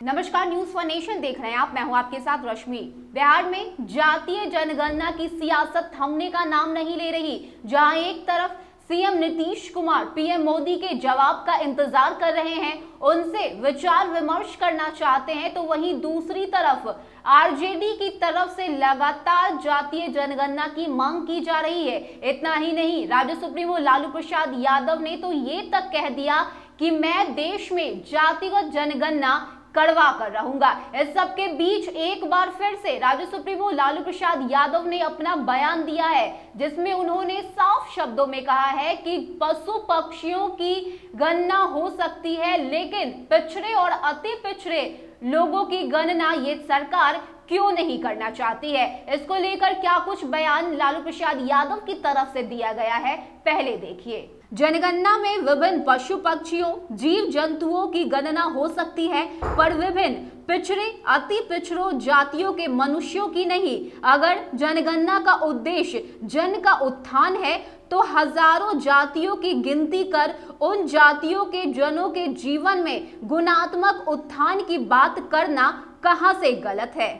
नमस्कार, news for nation देख रहे हैं आप। मैं हूं आपके साथ रश्मि। बिहार में जातीय जनगणना की सियासत थमने का नाम नहीं ले रही। जहां एक तरफ सीएम नीतीश कुमार पीएम मोदी के जवाब का इंतजार कर रहे हैं, उनसे विचार विमर्श करना चाहते हैं, तो वहीं दूसरी तरफ आरजेडी की तरफ से लगातार जातीय जनगणना की मांग की जा रही है। इतना ही नहीं, राज्य सुप्रीमो लालू प्रसाद यादव ने तो ये तक कह दिया कि मैं देश में जातिगत जनगणना करवा कर रहूंगा। इस सब के बीच एक बार फिर से राज्य सुप्रीमो लालू प्रसाद यादव ने अपना बयान दिया है, जिसमें उन्होंने साफ शब्दों में कहा है कि पशु पक्षियों की गणना हो सकती है, लेकिन पिछड़े और अति पिछड़े लोगों की गणना ये सरकार क्यों नहीं करना चाहती है। इसको लेकर क्या कुछ बयान लालू प्रसाद यादव की तरफ से दिया गया है, पहले देखिए। जनगणना में विभिन्न पशु पक्षियों जीव जंतुओं की गणना हो सकती है, पर विभिन्न पिछड़े अति पिछड़ों जातियों के मनुष्यों की नहीं। अगर जनगणना का उद्देश्य जन का उत्थान है, तो हजारों जातियों की गिनती कर उन जातियों के जनों के जीवन में गुणात्मक उत्थान की बात करना कहां से गलत है।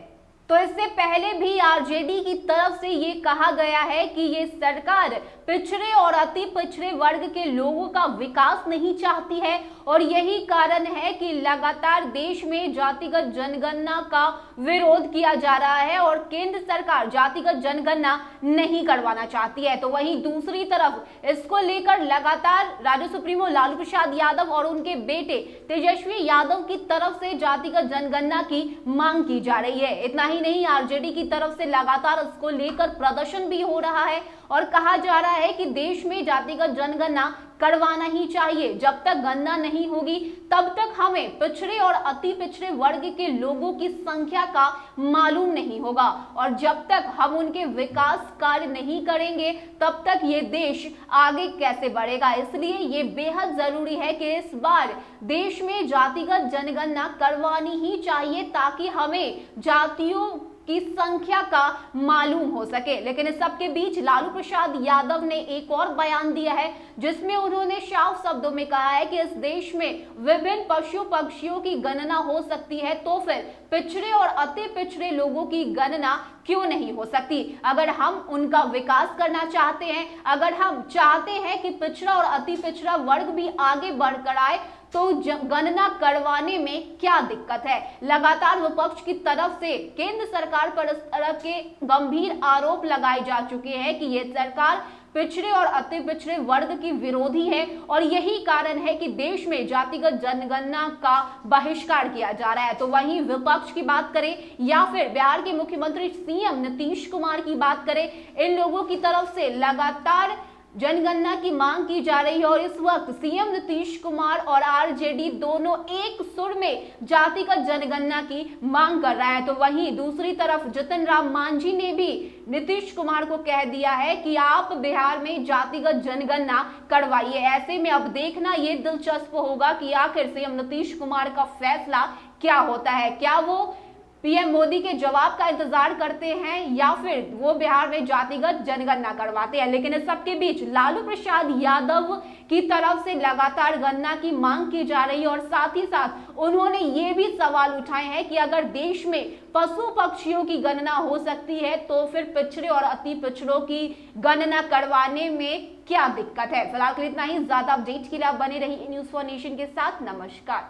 तो इससे पहले भी आरजेडी की तरफ से ये कहा गया है कि ये सरकार पिछड़े और अति पिछड़े वर्ग के लोगों का विकास नहीं चाहती है, और यही कारण है कि लगातार देश में जातिगत जनगणना का विरोध किया जा रहा है और केंद्र सरकार जातिगत जनगणना नहीं करवाना चाहती है। तो वहीं दूसरी तरफ इसको लेकर लगातार राज्य सुप्रीमो लालू प्रसाद यादव और उनके बेटे तेजस्वी यादव की तरफ से जातिगत जनगणना की मांग की जा रही है। इतना ही नहीं, आरजेडी की तरफ से लगातार इसको लेकर प्रदर्शन भी हो रहा है और कहा जा रहा है कि देश में जातिगत जनगणना करवाना ही चाहिए। जब तक गणना नहीं होगी तब तक हमें पिछड़े और अति पिछड़े वर्ग के लोगों की संख्या का मालूम नहीं होगा, और जब तक हम उनके विकास कार्य नहीं करेंगे तब तक ये देश आगे कैसे बढ़ेगा। इसलिए ये बेहद जरूरी है कि इस बार देश में जातिगत जनगणना करवानी ही चाहिए, ताकि हमें जातियों की संख्या का मालूम हो सके। लेकिन इस सबके बीच लालू प्रसाद यादव ने एक और बयान दिया है, जिसमें उन्होंने साफ शब्दों में कहा है कि इस देश में विभिन्न पशु पक्षियों की गणना हो सकती है, तो फिर पिछड़े और अति पिछड़े लोगों की गणना क्यों नहीं हो सकती। अगर हम उनका विकास करना चाहते हैं, अगर हम चाहते हैं कि पिछड़ा और अति पिछड़ा वर्ग भी आगे बढ़कर आए, तो गणना करवाने में क्या दिक्कत है। लगातार विपक्ष की तरफ से केंद्र सरकार पर इस तरह के गंभीर आरोप लगाए जा चुके हैं कि ये सरकार पिछड़े और अति पिछड़े वर्ग की विरोधी है, और यही कारण है कि देश में जातिगत जनगणना का बहिष्कार किया जा रहा है। तो वहीं विपक्ष की बात करें या फिर बिहार के मुख्यमंत्री सीएम नीतीश कुमार की बात करें, इन लोगों की तरफ से लगातार जनगणना की मांग की जा रही है, और इस वक्त सीएम नीतीश कुमार और आरजेडी दोनों एक सुर में जातिगत जनगणना की मांग कर रहा है। तो वहीं दूसरी तरफ जितन राम मांझी ने भी नीतीश कुमार को कह दिया है कि आप बिहार में जातिगत जनगणना करवाइए। ऐसे में अब देखना ये दिलचस्प होगा कि आखिर सीएम नीतीश कुमार का फैसला क्या होता है। क्या वो पीएम मोदी के जवाब का इंतजार करते हैं या फिर वो बिहार में जातिगत जनगणना करवाते हैं। लेकिन इस सबके बीच लालू प्रसाद यादव की तरफ से लगातार गणना की मांग की जा रही है, और साथ ही साथ उन्होंने ये भी सवाल उठाए हैं कि अगर देश में पशु पक्षियों की गणना हो सकती है, तो फिर पिछड़े और अति पिछड़ों की गणना करवाने में क्या दिक्कत है। फिलहाल के लिए इतना ही। ज्यादा अपडेट के लिए आप बने रहिए न्यूज फॉर नेशन के साथ। नमस्कार।